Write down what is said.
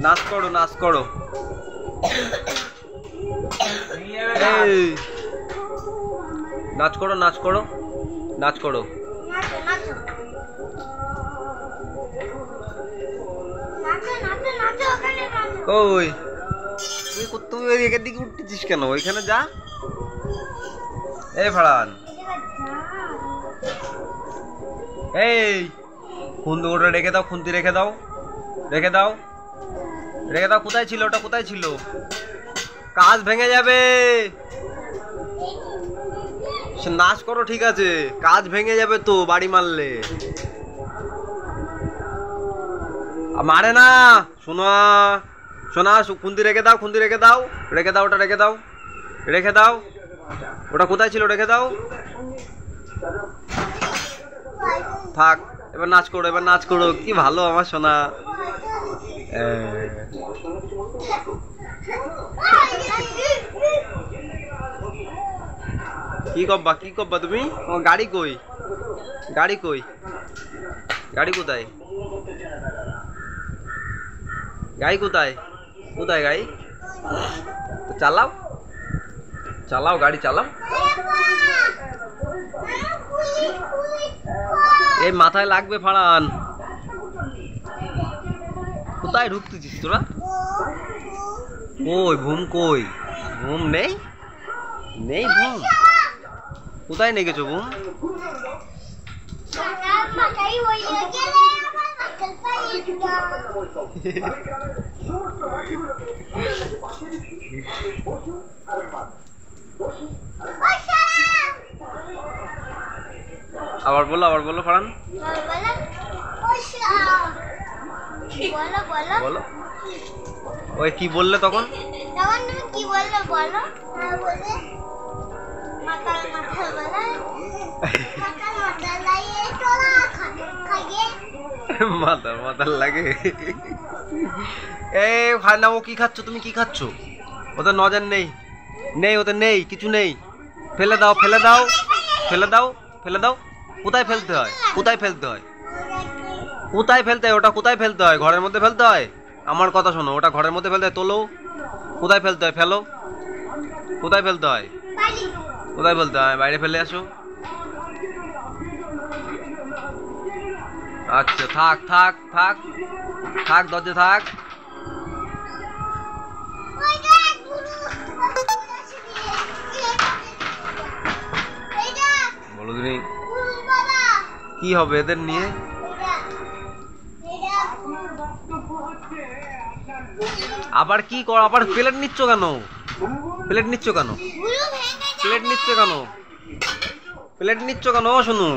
নাচ করো নাচ করো। এই নাচ করো নাচ করো নাচ করো। ওই তুই এখান দিকে উঠতেছিস কেন? ওইখানে যা। এই ফারহান, এই খুন্তি ওটা রেখে দাও, খুন্তি রেখে দাও, রেখে দাও, রেখে দাও। কোথায় ছিল ওটা? কোথায় ছিল? কাজ ভেঙে যাবে। নাচ করো ঠিক আছে, কাজ ভেঙে যাবে তো বাড়ি মারলে। মারে না। শোনা শোনা, খুন্তি রেখে দাও, খুন্তি রেখে দাও, রেখে দাও, ওটা রেখে দাও, রেখে দাও। ওটা কোথায় ছিল? রেখে দাও। থাক, এবার নাচ করো, এবার নাচ করো। কি ভালো আমার সোনা। কি করবা, কি করবা তুমি? গাড়ি কই? গাড়ি কই? গাড়ি কোথায়? গাড়ি কোথায়? কোথায় গাড়ি? চালাও, চালাও, গাড়ি চালাও। এই মাথায় লাগবে ফারহান। কোথায় ঢুকতেছিস তোরা? কই ঘুম? কই ঘুম? নেই, নেই ঘুম। কোথায় নিয়ে গেছো ঘুম? আবার বলো, আবার বলো ফারহান, বলো। ওই কি বললে তখন? কি বললে বলো? মাথার মাথার লাগে। এই ভাই না, ও কি খাচ্ছ? তুমি কি খাচ্ছ? ওদের নজর নেই, নেই ওদের, নেই কিছু নেই। ফেলে দাও, ফেলে দাও, ফেলে দাও, ফেলে দাও। কোথায় ফেলতে হয়? কোথায় ফেলতে হয়? কোথায় ফেলতে হয়? ওটা কোথায় ফেলতে হয়? ঘরের মধ্যে ফেলতে হয়? আমার কথা শোনো, ওটা ঘরের মধ্যে ফেলতে হয়। তোলো। কোথায় ফেলতে হয়? ফেলো। কোথায় ফেলতে হয়? কোথায় ফেলতে হয়? বাইরে ফেলে আসো। আচ্ছা থাক থাক থাক থাক, দরজা থাক। বলো তুমি, কি হবে এদের নিয়ে? আবার কি কর? আবার প্লেট নিচ্ছ কেন? প্লেট নিচ্ছ কেন? প্লেট নিচ্ছ কেন? প্লেট নিচ্ছ কেন? শোনো,